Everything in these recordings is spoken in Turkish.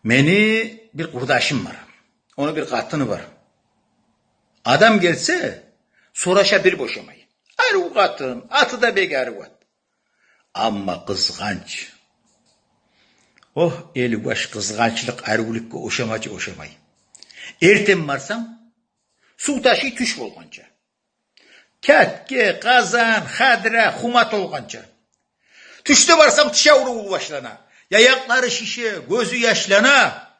Meni bir kurdaşım var. Onun bir katını var. Adam gelse soraşa bir boşamayı. Ayrı katın, atı da begarı var. Ama kızganç. Oh eli baş kızgançlık ayrılıkka oşamayı. Ertem varsam su taşı tüş olganca. Katke, kazan, hadra, humat olganca. Tüşte varsam tişavru ulu başlana. Yayakları şişe, gözü yaşlana.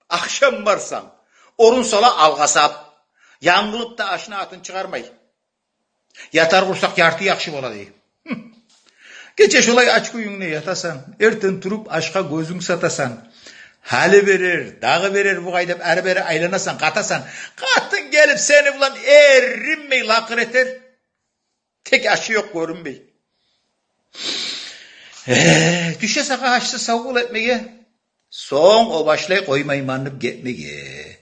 Akşam varsam orun sola algasap. Yangılıp da aşına atın çıkarmay. Yatar kursak yartı yakşı bola deyip. Gece şolay aç kuyunne yatasan, erten turup aşka gözün satasan, hali verir, dağı verir bu gaydap er beri aylanasan, katasan, katın gelip seni bulan erinmey lakır eter. Tek aşı yok görünmey. Düşe saka haçsı savgul etmeye, son o başlay koymaymanıp gitmeye.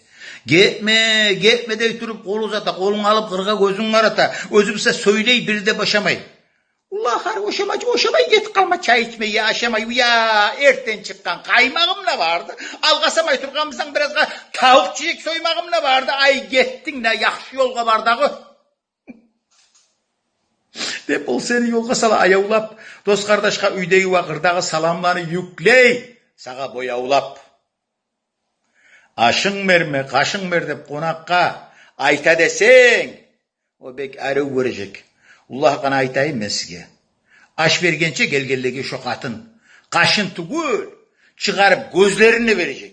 Gitme de turup kol uzata, kolunu alıp kırga gözün arata, özümse söyley bir de başamay. Allah har oşamay git kalma çay içmeye aşamay ya erten çıkkan kaymağım ne vardı algasamay turgamızdan biraz tavuk çiçek soymağım ne vardı ay gittin ne yaxşı yolga bardağı depol seni yolga sala ayavlap dost kardeşka üydeyi vakırdağı salamlarını yükley sağa boyavlap aşın merme kaşın mer konakka ayta desen o bek arı verecek. Allah kana aytayım ben size. Aş vergençe gelgellege şu katın. Kaşın tugul çıkarıp gözlerini verecek.